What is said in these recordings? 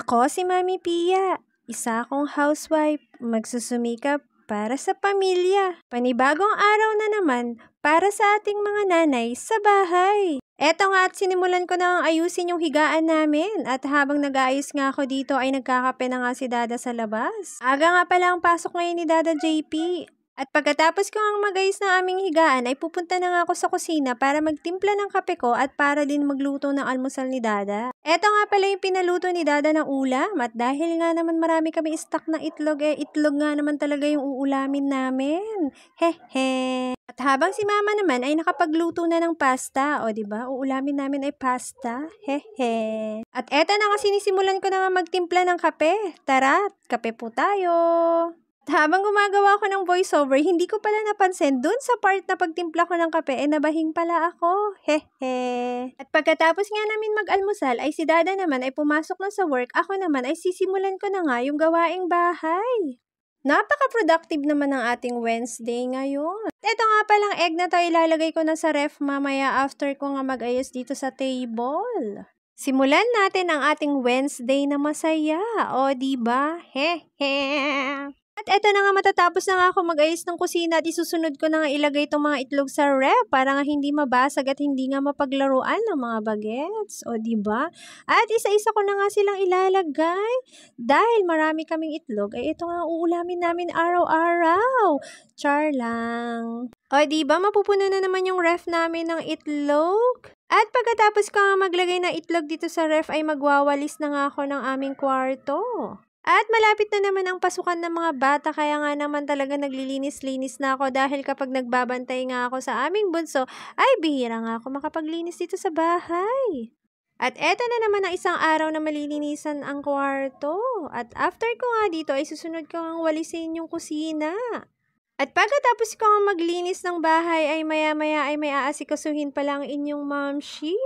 Ako si Mami Pia, isa akong housewife, magsusumikap para sa pamilya. Panibagong araw na naman para sa ating mga nanay sa bahay. Eto nga at sinimulan ko na ayusin yung higaan namin at habang nag-aayos nga ako dito ay nagkakape na nga si Dada sa labas. Aga nga pala ang pasok ngayon ni Dada JP. At pagkatapos ko ang mag-ayos ng aming higaan ay pupunta na nga ako sa kusina para magtimpla ng kape ko at para din magluto ng almusal ni Dada. Eto nga pala yung pinaluto ni Dada ng ulam at dahil nga naman marami kami stock na itlog itlog nga naman talaga yung uulamin namin. Hehe. At habang si Mama naman ay nakapagluto na ng pasta, o diba? Uulamin namin ay pasta. Hehe. At eto na nga sinisimulan ko na nga magtimpla ng kape. Tara, kape po tayo. Habang gumagawa ko ng voiceover, hindi ko pala napansin dun sa part na pagtimpla ko ng kape, nabahing pala ako. Hehe. At pagkatapos nga namin mag-almusal, ay si Dada naman ay pumasok na sa work. Ako naman ay sisimulan ko na nga yung gawaing bahay. Napaka-productive naman ng ating Wednesday ngayon. Ito nga palang egg na to, ilalagay ko na sa ref mamaya after ko nga mag-ayos dito sa table. Simulan natin ang ating Wednesday na masaya. O, diba? Hehe. At eto na nga matatapos na nga ako mag-ayos ng kusina at isusunod ko na nga ilagay itong mga itlog sa ref para nga hindi mabasag at hindi nga mapaglaruan ng mga bagets. O diba? At isa-isa ko na nga silang ilalagay. Dahil marami kaming itlog, ay ito nga uulamin namin araw-araw. Char lang. O diba? Mapupuno na naman yung ref namin ng itlog. At pagkatapos ko nga maglagay ng itlog dito sa ref ay magwawalis na nga ako ng aming kwarto. At malapit na naman ang pasukan ng mga bata kaya nga naman talaga naglilinis-linis na ako dahil kapag nagbabantay nga ako sa aming bunso ay bihira nga ako makapaglinis dito sa bahay. At eto na naman ang isang araw na malilinisan ang kwarto. At after ko nga dito ay susunod ko ang walisin yung kusina. At pagkatapos ko nga maglinis ng bahay ay maya-maya ay may aasikasuhin pala ang inyong mamshi.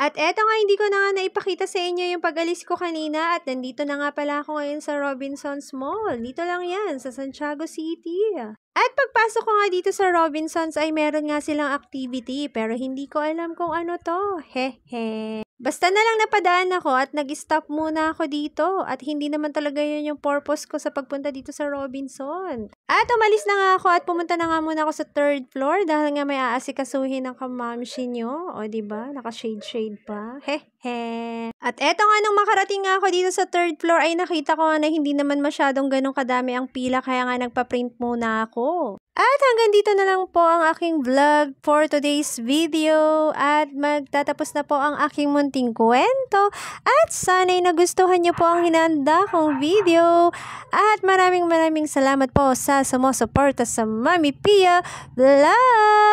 At eto nga, hindi ko na nga naipakita sa inyo yung pag-alis ko kanina at nandito na nga pala ako ngayon sa Robinsons Mall. Dito lang yan, sa Santiago City. At pagpasok ko nga dito sa Robinsons ay meron nga silang activity pero hindi ko alam kung ano to. Hehe. Basta na lang napadaan ako at nag-stop muna ako dito at hindi naman talaga yun yung purpose ko sa pagpunta dito sa Robinson. At umalis na nga ako at pumunta na nga muna ako sa 3rd floor dahil nga may aasikasuhin ng kamamshi nyo. O diba? Naka-shade-shade pa. Hehe. At eto nga nung makarating nga ako dito sa 3rd floor ay nakita ko nga na hindi naman masyadong ganun kadami ang pila kaya nga nagpa-print muna ako. At hanggang dito na lang po ang aking vlog for today's video at magtatapos na po ang aking munting kwento at sana'y nagustuhan niyo po ang hinanda kong video at maraming salamat po sa sumusuporta sa Mami Pia Vlog!